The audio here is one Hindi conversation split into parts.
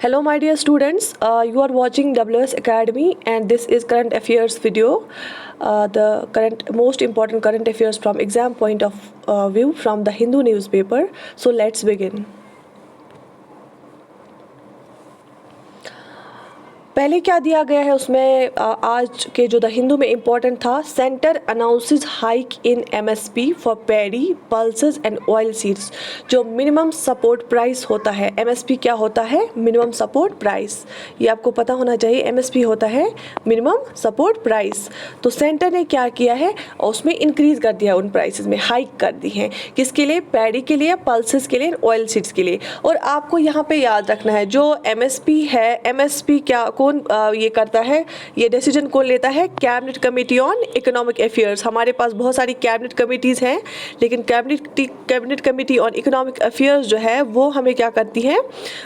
Hello my dear students, you are watching WS Academy and this is current affairs video. The current most important current affairs from exam point of view from the Hindu newspaper. So let's begin. पहले क्या दिया गया है उसमें आज के जो द हिंदू में इम्पोर्टेंट था, centre announces hike in MSP for paddy pulses and oil seeds. जो मिनिमम सपोर्ट प्राइस होता है, एमएसपी क्या होता है? Minimum support price. ये आपको पता होना चाहिए, एमएसपी होता है मिनिमम सपोर्ट प्राइस। तो सेंटर ने क्या किया है, उसमें इंक्रीज कर दिया, उन प्राइसेस में हाइक कर दी है। किसके लिए? पैडी के लिए, पल्सेस के लिए, ऑयल सीड्स के लिए। और आपको यहाँ पे याद रखना है, जो एमएसपी है, एमएसपी क्या कौन ये करता है, ये डिसीजन कौन लेता है? Cabinet committee on economic affairs. हमारे पास बहुत सारी कैबिनेट कमेटीज़ हैं, लेकिन cabinet committee on economic affairs जो है वो हमें क्या करती है,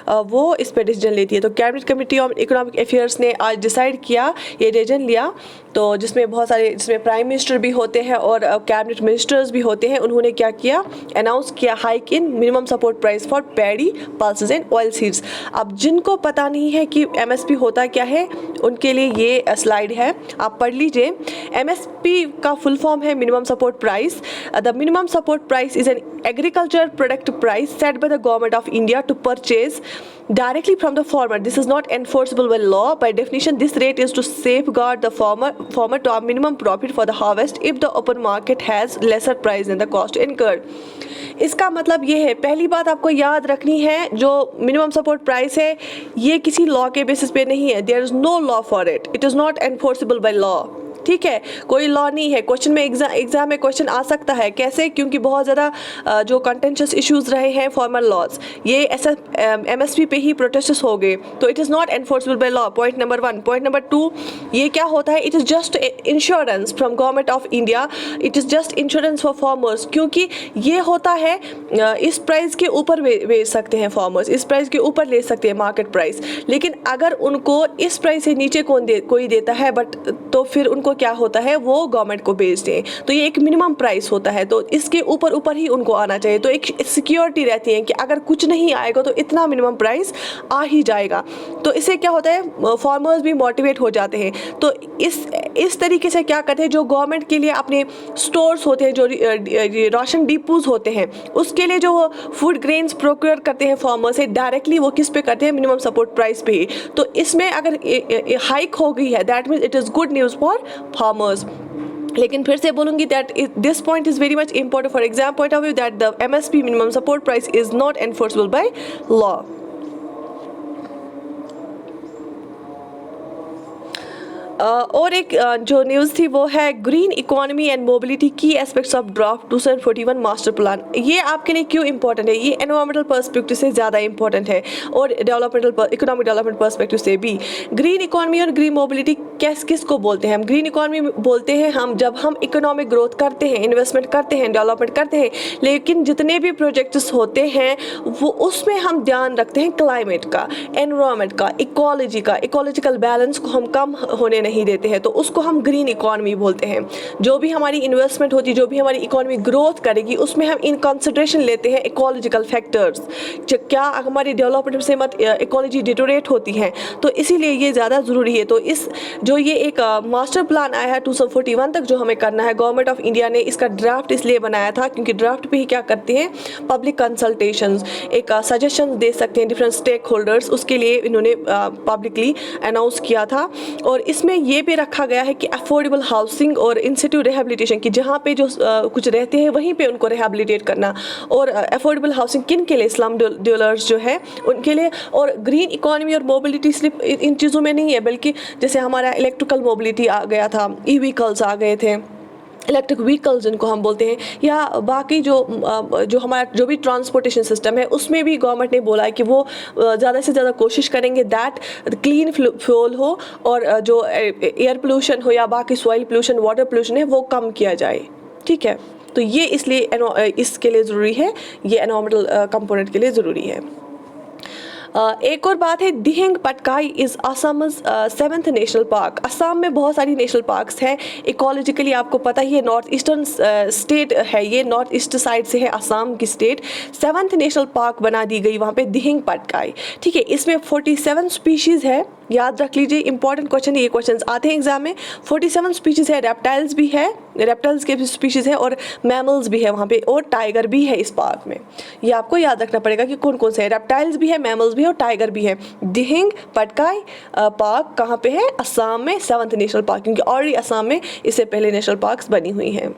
वो इस पर डिसीजन लेती है। तो cabinet committee on economic affairs ने आज डिसाइड किया, ये डिसीजन लिया, तो जिसमें बहुत सारे, जिसमें प्राइम मिनिस्टर भी होते हैं और कैबिनेट मिनिस्टर्स भी होते हैं। उन्होंने क्या किया, अनाउंस किया hike in minimum support price for paddy pulses and oil seeds. अब जिनको पता नहीं है कि एमएसपी होता क्या है, उनके लिए ये स्लाइड है, आप पढ़ लीजिए। एमएसपी का फुल फॉर्म है minimum support price. The minimum support price is an agriculture product price set by the government of India to purchase directly from the farmer. This is not enforceable by law. By definition, this rate is to safeguard the farmer to a minimum profit for the harvest if the open market has lesser price than the cost incurred. इसका मतलब ये है, पहली बात आपको याद रखनी है, जो मिनिमम सपोर्ट प्राइस है ये किसी लॉ के बेसिस पे नहीं है। There is no law for it, it is not enforceable by law. ठीक है, कोई लॉ नहीं है। क्वेश्चन में एग्जाम में क्वेश्चन आ सकता है, कैसे? क्योंकि बहुत ज़्यादा जो कंटेंशियस इश्यूज रहे हैं फॉर्मल लॉज, ये ऐसा एमएसपी पे ही प्रोटेस्ट हो गए, तो it is not enforceable by law. Point number 1। Point number 2, ये क्या होता है, it is just insurance from government of India, it is just insurance for farmers. क्योंकि ये होता है, इस प्राइस के ऊपर बेच सकते हैं फार्मर्स, इस प्राइस के ऊपर ले सकते हैं मार्केट प्राइस, लेकिन अगर उनको इस प्राइस से नीचे कोई देता है बट, तो फिर उनको क्या होता है, वो गवर्नमेंट को बेचते हैं। तो ये एक मिनिमम प्राइस होता है, तो इसके ऊपर ही उनको आना चाहिए। तो एक सिक्योरिटी रहती है कि अगर कुछ नहीं आएगा तो इतना मिनिमम प्राइस आ ही जाएगा। तो इससे क्या होता है, फार्मर्स भी मोटिवेट हो जाते हैं। तो इस तरीके से क्या करते हैं, जो गवर्नमेंट के लिए अपने स्टोर्स होते हैं, जो राशन डिपोज होते हैं, उसके लिए जो फूड ग्रेन्स प्रोक्योर करते हैं फार्मर से, डायरेक्टली वो किस पे करते हैं, मिनिमम सपोर्ट प्राइस पे ही। तो इसमें अगर हाइक हो गई है, that means it is good news for farmers. लेकिन फिर से बोलूँगी that this point is very much important for exam point of view, that the MSP minimum support price is not enforceable by law. और एक जो न्यूज़ थी वो है ग्रीन इकोनॉमी एंड मोबिलिटी की aspects of draft 2041 master plan. ये आपके लिए क्यों इंपॉर्टेंट है? ये एनवायरमेंटल पर्सपेक्टिव से ज़्यादा इंपॉर्टेंट है और इकोनॉमिक डेवलपमेंट पर्सपेक्टिव से भी। ग्रीन इकोनॉमी और ग्रीन मोबिलिटी किसको बोलते हैं? हम ग्रीन इकोनॉमी बोलते हैं हम जब हम इकोनॉमिक ग्रोथ करते हैं, इन्वेस्टमेंट करते हैं, डेवलपमेंट करते हैं, लेकिन जितने भी प्रोजेक्ट्स होते हैं वो उसमें हम ध्यान रखते हैं क्लाइमेट का, एनवायरमेंट का, इकोलॉजी का, इकोलॉजिकल बैलेंस को हम कम होने नहीं देते हैं, तो उसको हम ग्रीन इकोनॉमी बोलते हैं। जो भी हमारी इन्वेस्टमेंट होती है, जो भी हमारी इकोनॉमी ग्रोथ करेगी, उसमें हम इन कंसिडरेशन लेते हैं इकोलॉजिकल फैक्टर्स, क्या हमारी डेवलपमेंट से मत इकोलॉजी डिटोरेट होती है, तो इसीलिए ये ज़्यादा ज़रूरी है। तो इस जो ये एक मास्टर प्लान आया है 2041 तक जो हमें करना है, गवर्नमेंट ऑफ इंडिया ने इसका ड्राफ्ट इसलिए बनाया था क्योंकि ड्राफ्ट पे ही क्या करते हैं, पब्लिक कंसल्टेशंस, एक सजेशन दे सकते हैं डिफरेंट स्टेक होल्डर्स, उसके लिए इन्होंने पब्लिकली अनाउंस किया था। और इसमें ये भी रखा गया है कि अफोर्डेबल हाउसिंग और इंस्टीट्यूट रिहेबिलिटेशन की, जहाँ पे जो कुछ रहते हैं वहीं पे उनको रिहेबिलिटेट करना, और अफोर्डेबल हाउसिंग किन के लिए, स्लम ड्वेलर्स जो है उनके लिए। और ग्रीन इकोनॉमी और मोबिलिटी सिर्फ इन चीज़ों में नहीं है, बल्कि जैसे हमारा इलेक्ट्रिकल मोबिलिटी आ गया था, ई व्हीकल्स आ गए थे, इलेक्ट्रिक व्हीकल्स जिनको हम बोलते हैं, या बाकी जो हमारा जो भी ट्रांसपोर्टेशन सिस्टम है, उसमें भी गवर्नमेंट ने बोला है कि वो ज़्यादा से ज़्यादा कोशिश करेंगे दैट क्लीन फ्यूल हो, और जो एयर पोल्यूशन हो या बाकी सॉइल पोल्यूशन, वाटर पोल्यूशन है, वो कम किया जाए। ठीक है, तो ये इसलिए इसके लिए ज़रूरी है, ये एनवायरमेंटल कंपोनेंट के लिए ज़रूरी है। एक और बात है, Dihing Patkai is Assam 7th national park. Assam में बहुत सारी नेशनल पार्क्स हैं। इकोलॉजिकली आपको पता ही है, नॉर्थ ईस्टर्न स्टेट है ये, नॉर्थ ईस्ट साइड से है असम की स्टेट। 7th नेशनल पार्क बना दी गई वहाँ पे दिहिंग पटकाई, ठीक है। इसमें 47 स्पीशीज़ है, याद रख लीजिए, इंपॉर्टेंट क्वेश्चन, ये क्वेश्चन आते हैं एग्जाम में। 47 स्पीशीज़ है, रेप्टाइल्स भी है, रेप्टाइल्स के भी स्पीशीज़ है, और मैमल्स भी है वहाँ पे, और टाइगर भी है इस पार्क में। ये आपको याद रखना पड़ेगा कि कौन कौन से है, रेप्टाइल्स भी है, मैमल्स भी है, और टाइगर भी है। दिहिंग पटकाई पार्क कहाँ पे है? असम में, 7th नेशनल पार्क, क्योंकि ऑलरेडी असम में इससे पहले नेशनल पार्क्स बनी हुई हैं।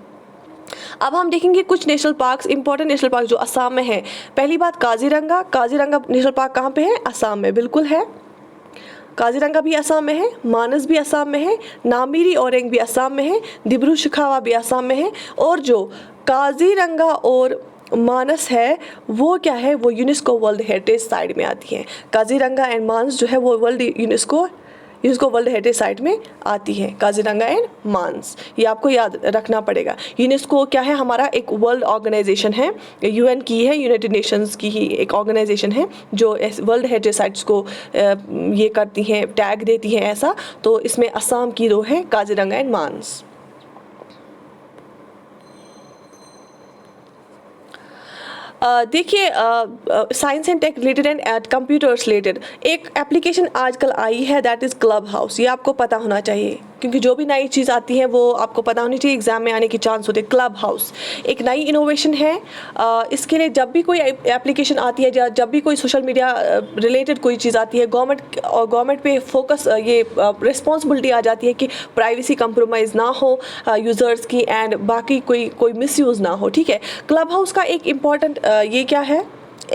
अब हम देखेंगे कुछ national parks, important national park जो असम में है। पहली बात, काजीरंगा। काजीरंगा नेशनल पार्क कहाँ पे है? असम में, बिल्कुल है। काजीरंगा भी असम में है, मानस भी असम में है, नामीरी औरेंग भी असम में है, दिब्रू शिखावा भी असम में है। और जो काजीरंगा और मानस है वो क्या है? वो यूनेस्को वर्ल्ड हेरिटेज साइट में आती है। काजीरंगा एंड मानस जो है वो यूनेस्को वर्ल्ड हेरिटेज साइट में आती है, काजीरंगा एंड मानस। ये आपको याद रखना पड़ेगा। यूनेस्को क्या है? हमारा एक वर्ल्ड ऑर्गेनाइजेशन है, यूएन की है, यूनाइटेड नेशंस की ही एक ऑर्गेनाइजेशन है जो वर्ल्ड हेरिटेज साइट्स को ये करती हैं, टैग देती हैं ऐसा। तो इसमें असम की दो है, काजीरंगा एंड मानस। देखिए, science and tech related and computers related एक एप्लीकेशन आजकल आई है, दैट इज़ क्लब हाउस। ये आपको पता होना चाहिए, क्योंकि जो भी नई चीज़ आती है वो आपको पता होनी चाहिए, एग्जाम में आने के चांस होते हैं। क्लब हाउस एक नई इनोवेशन है। इसके लिए जब भी कोई एप्लीकेशन आती है या जब भी कोई सोशल मीडिया रिलेटेड कोई चीज़ आती है, गवर्नमेंट पे फोकस, ये रिस्पॉन्सिबिलिटी आ जाती है कि प्राइवेसी कंप्रोमाइज़ ना हो यूज़र्स की, एंड बाकी कोई मिसयूज़ ना हो, ठीक है। क्लब हाउस का एक इम्पॉर्टेंट ये क्या है,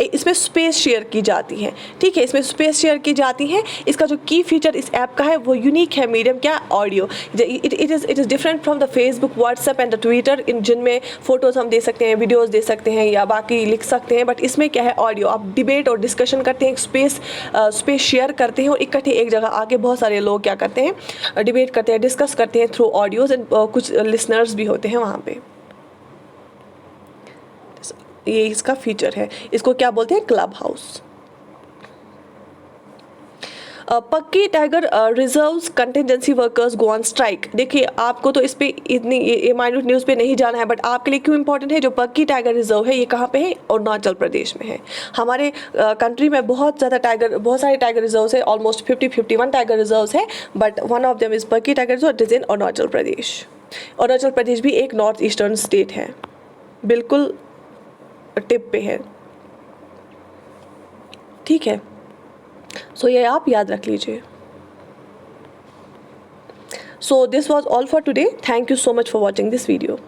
इसमें स्पेस शेयर की जाती है, ठीक है। इसमें स्पेस शेयर की जाती है। इसका जो की फीचर इस ऐप का है वो यूनिक है, मीडियम क्या? Audio. It is different from the Facebook, WhatsApp and the Twitter, in जिनमें फ़ोटोज़ हम दे सकते हैं, वीडियोस दे सकते हैं या बाकी लिख सकते हैं, बट इसमें क्या है? ऑडियो। आप डिबेट और डिस्कशन करते हैं, स्पेस शेयर करते हैं, और इकट्ठे एक जगह आके बहुत सारे लोग क्या करते हैं? डिबेट करते हैं, डिस्कस करते हैं थ्रू ऑडियोज़, एंड कुछ लिसनर्स भी होते हैं वहाँ पर। ये इसका फीचर है। इसको क्या बोलते हैं? Clubhouse. Pakke tiger reserves contingency workers go on strike. देखिए, आपको तो इस पे इतनी ये माइन्यूट न्यूज़ पे नहीं जाना है, बट आपके लिए क्यों इंपॉर्टेंट है? जो पक्की टाइगर रिजर्व है ये कहाँ पे है? अरुणाचल प्रदेश में है। हमारे कंट्री में बहुत सारे टाइगर रिजर्व्स है, ऑलमोस्ट 51 टाइगर रिजर्व्स है, but one of them is Pakke tiger reserve, it is in Arunachal Pradesh. Arunachal Pradesh भी एक नॉर्थ ईस्टर्न स्टेट है, बिल्कुल टिप पे है, ठीक है। सो ये आप याद रख लीजिए। So this was all for today. Thank you so much for watching this video.